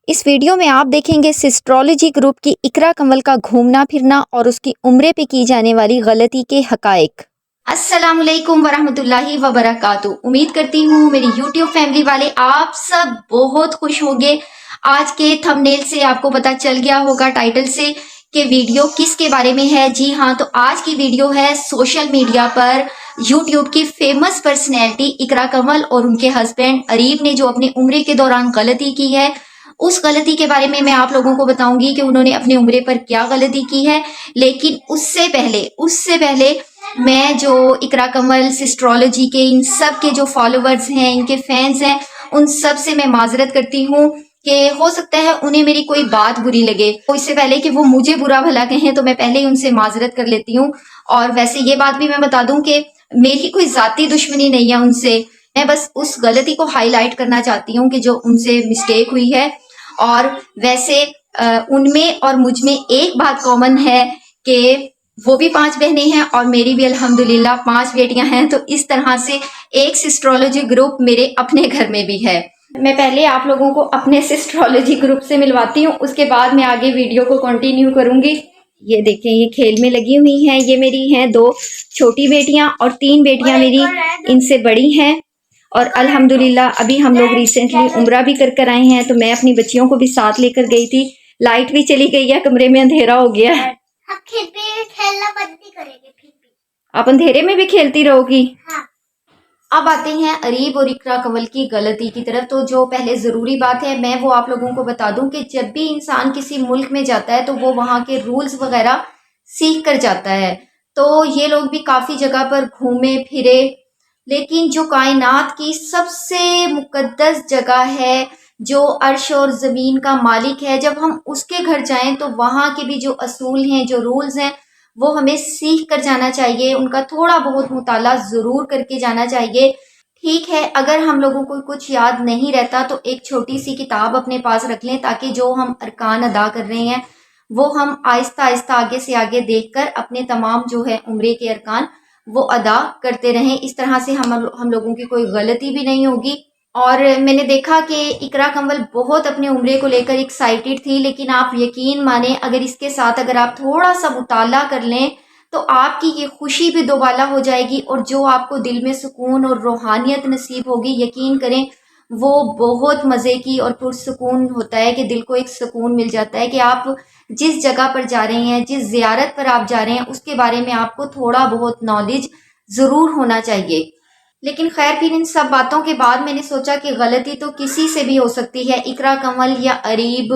اس video میں آپ دیکھیں گے سسٹرولوجی گروپ کی اقرا کنول کا گھومنا پھرنا اور اس کی عمرے پہ کی جانے والی غلطی کے حقائق۔ السلام علیکم ورحمۃ اللہ وبرکاتہ۔ امید کرتی ہوں میری یوٹیوب فیملی والے آپ سب بہت خوش ہوں گے۔ آج کے تھمبنیل سے آپ کو پتہ چل گیا ہوگا، ٹائٹل سے، کہ ویڈیو کس کے بارے میں ہے۔ جی ہاں، تو آج کی ویڈیو ہے سوشل میڈیا پر یوٹیوب کی فیمس پرسنالٹی اقرا کنول اور ان کے ہسبینڈ اریب نے جو اپنے عمرے کے دوران غلطی کی ہے، اس غلطی کے بارے میں آپ لوگوں کو بتاؤں گی کہ انہوں نے اپنے عمرے پر کیا غلطی کی ہے۔ لیکن اس سے پہلے میں جو اقرا کنول، سسٹرولوجی کے ان سب کے جو فالوورز ہیں، ان کے فینز ہیں، ان سب سے میں معذرت کرتی ہوں کہ ہو سکتا ہے انہیں میری کوئی بات بری لگے، تو اس سے پہلے کہ وہ مجھے برا بھلا کہیں تو میں پہلے ہی ان سے معذرت کر لیتی ہوں۔ اور ویسے یہ بات بھی میں بتا دوں کہ میری کوئی ذاتی دشمنی نہیں ہے ان سے، میں بس اس غلطی کو ہائی لائٹ کرنا چاہتی ہوں کہ جو ان سے مسٹیک ہوئی ہے۔ اور ویسے ان میں اور مجھ میں ایک بات کامن ہے کہ وہ بھی 5 بہنیں ہیں اور میری بھی الحمدللہ 5 بیٹیاں ہیں، تو اس طرح سے ایک سسٹرولوجی گروپ میرے اپنے گھر میں بھی ہے۔ میں پہلے آپ لوگوں کو اپنے سسٹرولوجی گروپ سے ملواتی ہوں، اس کے بعد میں آگے ویڈیو کو کنٹینیو کروں گی۔ یہ دیکھیں، یہ کھیل میں لگی ہوئی ہیں، یہ میری ہیں 2 چھوٹی بیٹیاں اور 3 بیٹیاں میری ان سے بڑی ہیں۔ اور الحمدللہ ابھی ہم لوگ ریسنٹلی عمرہ بھی کر آئے ہیں، تو میں اپنی بچیوں کو بھی ساتھ لے کر گئی تھی۔ لائٹ بھی چلی گئی ہے، کمرے میں اندھیرا ہو گیا ہے۔ کھیلنا بند نہیں کریں گے پھر بھی۔ آپ اندھیرے میں بھی کھیلتی رہو گی؟ ہاں۔ اب آتے ہیں اریب اور اقرا کنول کی غلطی کی طرف۔ تو جو پہلے ضروری بات ہے میں وہ آپ لوگوں کو بتا دوں کہ جب بھی انسان کسی ملک میں جاتا ہے تو وہ وہاں کے رولز وغیرہ سیکھ کر جاتا ہے۔ تو یہ لوگ بھی کافی جگہ پر گھومے پھرے، لیکن جو کائنات کی سب سے مقدس جگہ ہے، جو عرش اور زمین کا مالک ہے، جب ہم اس کے گھر جائیں تو وہاں کے بھی جو اصول ہیں، جو رولز ہیں، وہ ہمیں سیکھ کر جانا چاہیے، ان کا تھوڑا بہت مطالعہ ضرور کر کے جانا چاہیے۔ ٹھیک ہے، اگر ہم لوگوں کو کچھ یاد نہیں رہتا تو ایک چھوٹی سی کتاب اپنے پاس رکھ لیں، تاکہ جو ہم ارکان ادا کر رہے ہیں وہ ہم آہستہ آہستہ آگے سے آگے دیکھ کر اپنے تمام جو ہے عمرے کے ارکان وہ ادا کرتے رہیں۔ اس طرح سے ہم لوگوں کی کوئی غلطی بھی نہیں ہوگی۔ اور میں نے دیکھا کہ اقرا کنول بہت اپنے عمرے کو لے کر ایکسائٹیڈ تھی، لیکن آپ یقین مانیں اگر اس کے ساتھ اگر آپ تھوڑا سا مطالعہ کر لیں تو آپ کی یہ خوشی بھی دوبالا ہو جائے گی، اور جو آپ کو دل میں سکون اور روحانیت نصیب ہوگی، یقین کریں وہ بہت مزے کی اور پرسکون ہوتا ہے کہ دل کو ایک سکون مل جاتا ہے کہ آپ جس جگہ پر جا رہے ہیں، جس زیارت پر آپ جا رہے ہیں، اس کے بارے میں آپ کو تھوڑا بہت نالج ضرور ہونا چاہیے۔ لیکن خیر، پھر ان سب باتوں کے بعد میں نے سوچا کہ غلطی تو کسی سے بھی ہو سکتی ہے، اقرا کنول یا اریب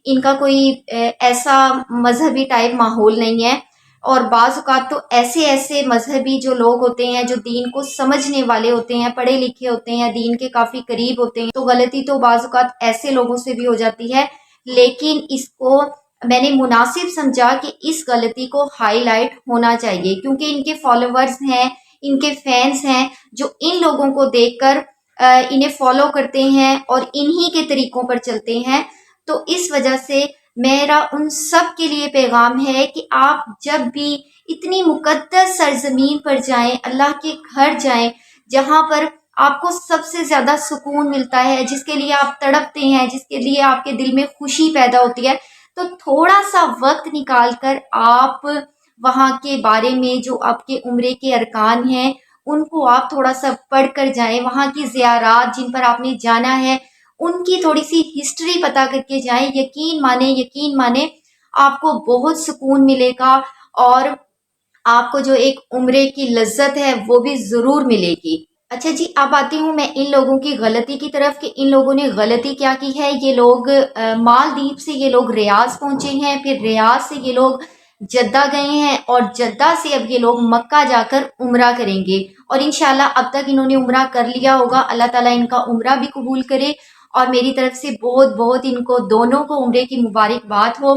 ان کا کوئی ایسا مذہبی ٹائپ ماحول نہیں ہے، اور بعض اوقات تو ایسے مذہبی جو لوگ ہوتے ہیں، جو دین کو سمجھنے والے ہوتے ہیں، پڑھے لکھے ہوتے ہیں، دین کے کافی قریب ہوتے ہیں، تو غلطی تو بعض اوقات ایسے لوگوں سے بھی ہو جاتی ہے۔ لیکن اس کو میں نے مناسب سمجھا کہ اس غلطی کو ہائی لائٹ ہونا چاہیے، کیونکہ ان کے فالوورز ہیں، ان کے فینس ہیں جو ان لوگوں کو دیکھ کر انہیں فالو کرتے ہیں اور انہی کے طریقوں پر چلتے ہیں۔ تو اس وجہ سے میرا ان سب کے لیے پیغام ہے کہ آپ جب بھی اتنی مقدس سرزمین پر جائیں، اللہ کے گھر جائیں، جہاں پر آپ کو سب سے زیادہ سکون ملتا ہے، جس کے لیے آپ تڑپتے ہیں، جس کے لیے آپ کے دل میں خوشی پیدا ہوتی ہے، تو تھوڑا سا وقت نکال کر آپ وہاں کے بارے میں جو آپ کے عمرے کے ارکان ہیں ان کو آپ تھوڑا سا پڑھ کر جائیں، وہاں کی زیارات جن پر آپ نے جانا ہے ان کی تھوڑی سی ہسٹری پتا کر کے جائیں۔ یقین مانیں آپ کو بہت سکون ملے گا، اور آپ کو جو ایک عمرے کی لذت ہے وہ بھی ضرور ملے گی۔ اچھا جی، اب آتی ہوں میں ان لوگوں کی غلطی کی طرف کہ ان لوگوں نے غلطی کیا کی ہے۔ یہ لوگ مالدیپ سے یہ لوگ ریاض پہنچے ہیں، پھر ریاض سے یہ لوگ جدہ گئے ہیں، اور جدہ سے اب یہ لوگ مکہ جا کر عمرہ کریں گے، اور انشاءاللہ اب تک انہوں نے عمرہ کر لیا ہوگا۔ اللہ تعالیٰ ان کا عمرہ بھی قبول کرے، اور میری طرف سے بہت بہت ان کو دونوں کو عمرے کی مبارکباد ہو۔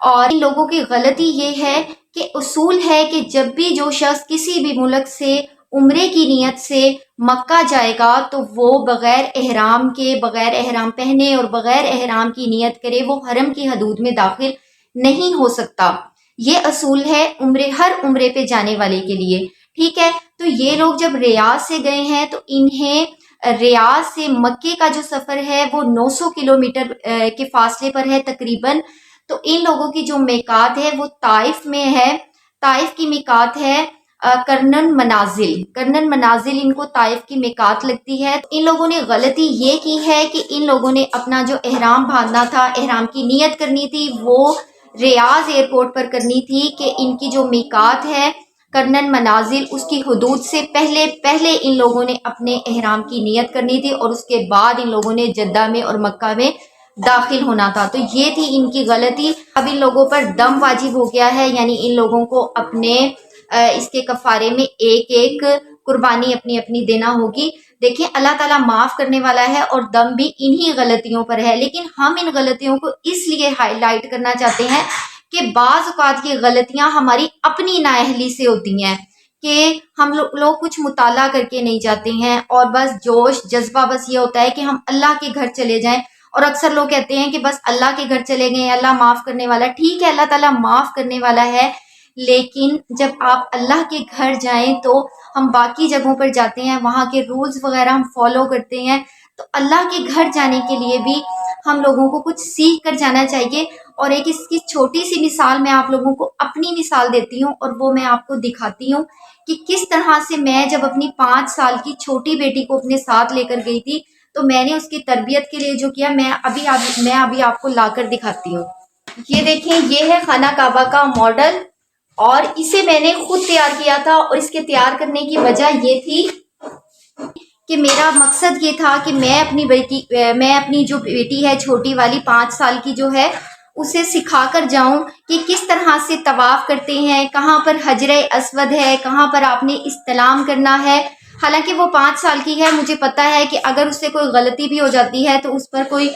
اور ان لوگوں کی غلطی یہ ہے کہ اصول ہے کہ جب بھی جو شخص کسی بھی ملک سے عمرے کی نیت سے مکہ جائے گا تو وہ بغیر احرام کے، بغیر احرام پہنے اور بغیر احرام کی نیت کرے وہ حرم کی حدود میں داخل نہیں ہو سکتا۔ یہ اصول ہے ہر عمرے پہ جانے والے کے لیے، ٹھیک ہے۔ تو یہ لوگ جب ریاض سے گئے ہیں تو انہیں ریاض سے مکے کا جو سفر ہے وہ 900 کلومیٹر کے فاصلے پر ہے تقریباً. تو ان لوگوں کی جو میقات ہے وہ طائف میں ہے. طائف کی میقات ہے کرنن منازل ان کو طائف کی میقات لگتی ہے. ان لوگوں نے غلطی یہ کی ہے کہ ان لوگوں نے اپنا جو احرام باندھنا تھا، احرام کی نیت کرنی تھی، وہ ریاض ایئرپورٹ پر کرنی تھی کہ ان کی جو میقات ہے کرنن منازل اس کی حدود سے پہلے ان لوگوں نے اپنے احرام کی نیت کرنی تھی اور اس کے بعد ان لوگوں نے جدہ میں اور مکہ میں داخل ہونا تھا. تو یہ تھی ان کی غلطی. اب ان لوگوں پر دم واجب ہو گیا ہے، یعنی ان لوگوں کو اپنے اس کے کفارے میں ایک قربانی اپنی دینا ہوگی. دیکھیں اللہ تعالیٰ معاف کرنے والا ہے اور دم بھی انہی غلطیوں پر ہے، لیکن ہم ان غلطیوں کو اس لیے ہائی لائٹ کرنا چاہتے ہیں کہ بعض اوقات کی غلطیاں ہماری اپنی نااہلی سے ہوتی ہیں کہ ہم لوگ کچھ مطالعہ کر کے نہیں جاتے ہیں اور بس جوش جذبہ بس یہ ہوتا ہے کہ ہم اللہ کے گھر چلے جائیں. اور اکثر لوگ کہتے ہیں کہ بس اللہ کے گھر چلے گئے، اللہ معاف کرنے والا. ٹھیک ہے، اللہ تعالیٰ معاف کرنے والا ہے، لیکن جب آپ اللہ کے گھر جائیں تو ہم باقی جگہوں پر جاتے ہیں، وہاں کے رولز وغیرہ ہم فالو کرتے ہیں. تو اللہ کے گھر جانے کے لیے بھی ہم لوگوں کو کچھ سیکھ کر جانا چاہیے. اور ایک اس کی چھوٹی سی مثال میں آپ لوگوں کو اپنی مثال دیتی ہوں اور وہ میں آپ کو دکھاتی ہوں کہ کس طرح سے میں جب اپنی 5 سال کی چھوٹی بیٹی کو اپنے ساتھ لے کر گئی تھی تو میں نے اس کی تربیت کے لیے جو کیا میں ابھی آپ کو لا کر دکھاتی ہوں. یہ دیکھیں، یہ ہے خانہ کعبہ کا ماڈل اور اسے میں نے خود تیار کیا تھا. اور اس کے تیار کرنے کی وجہ یہ تھی کہ میرا مقصد یہ تھا کہ میں اپنی جو بیٹی ہے چھوٹی والی 5 سال کی جو ہے اسے سکھا کر جاؤں کہ کس طرح سے طواف کرتے ہیں، کہاں پر حجر اسود ہے، کہاں پر آپ نے استلام کرنا ہے. حالانکہ وہ 5 سال کی ہے، مجھے پتا ہے کہ اگر اس سے کوئی غلطی بھی ہو جاتی ہے تو اس پر کوئی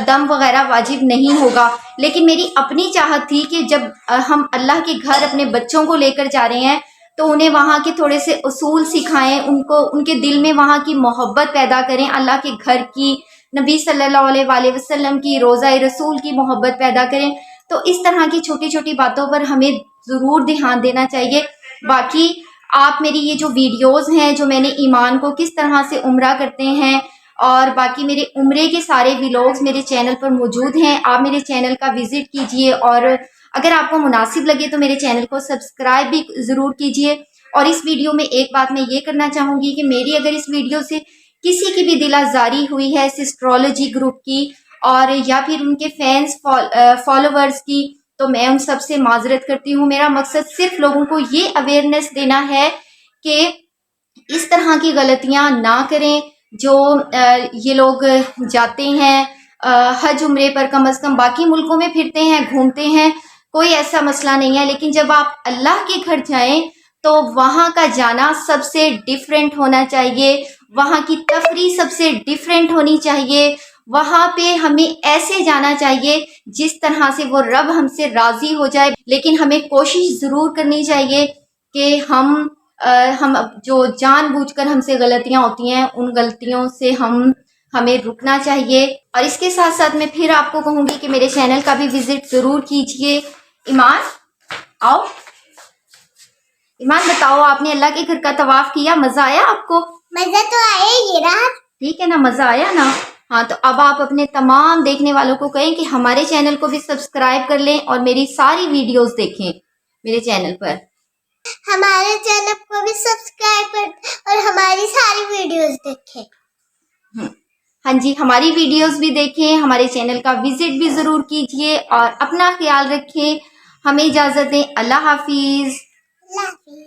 دم وغیرہ واجب نہیں ہوگا. لیکن میری اپنی چاہت تھی کہ جب ہم اللہ کے گھر اپنے بچوں کو لے کر جا رہے ہیں تو انہیں وہاں کے تھوڑے سے اصول سکھائیں، ان کے دل میں وہاں کی محبت پیدا کریں، اللہ کے گھر کی، نبی صلی اللہ علیہ وآلہ وسلم کی، روضہ رسول کی محبت پیدا کریں. تو اس طرح کی چھوٹی چھوٹی باتوں پر ہمیں ضرور دھیان دینا چاہیے. باقی آپ میری یہ جو ویڈیوز ہیں جو میں نے ایمان کو کس طرح سے عمرہ کرتے ہیں اور باقی میرے عمرے کے سارے ویلوگز میرے چینل پر موجود ہیں. آپ میرے چینل کا وزٹ کیجئے اور اگر آپ کو مناسب لگے تو میرے چینل کو سبسکرائب بھی ضرور کیجئے. اور اس ویڈیو میں ایک بات میں یہ کرنا چاہوں گی کہ میری اگر اس ویڈیو سے کسی کی بھی دل آزاری ہوئی ہے سسٹرولوجی گروپ کی اور یا پھر ان کے فینس فالوورز کی تو میں ان سب سے معذرت کرتی ہوں. میرا مقصد صرف لوگوں کو یہ اویئرنیس دینا ہے کہ اس طرح کی غلطیاں نہ کریں جو یہ لوگ جاتے ہیں حج عمرے پر، کم از کم باقی ملکوں میں پھرتے ہیں، گھومتے ہیں، کوئی ایسا مسئلہ نہیں ہے. لیکن جب آپ اللہ کے گھر جائیں تو وہاں کا جانا سب سے ڈیفرنٹ ہونا چاہیے، وہاں کی تفریح سب سے ڈیفرنٹ ہونی چاہیے. وہاں پہ ہمیں ایسے جانا چاہیے جس طرح سے وہ رب ہم سے راضی ہو جائے. لیکن ہمیں کوشش ضرور کرنی چاہیے کہ ہم جو جان بوجھ کر ہم سے غلطیاں ہوتی ہیں ان غلطیوں سے ہمیں رکنا چاہیے. اور اس کے ساتھ ساتھ میں پھر آپ کو کہوں گی کہ میرے چینل کا بھی وزٹ ضرور کیجئے. ایمان آؤ، ایمان بتاؤ، آپ نے اللہ کے گھر کا طواف کیا، مزہ آیا آپ کو؟ مزہ تو آیا ہی رہا. ٹھیک ہے نا، مزہ آیا نا. ہاں تو اب آپ اپنے تمام دیکھنے والوں کو کہیں کہ ہمارے چینل کو بھی سبسکرائب کر لیں اور میری ساری ویڈیوز دیکھیں میرے چینل پر. ہمارے چینل کو بھی سبسکرائب کر اور ہماری ساری ویڈیوز دیکھیں. ہاں جی، ہماری ویڈیوز بھی دیکھیں، ہمارے چینل کا وزٹ بھی ضرور کیجئے اور اپنا خیال رکھیں. ہمیں اجازت دیں. اللہ حافظ. اللہ حافظ.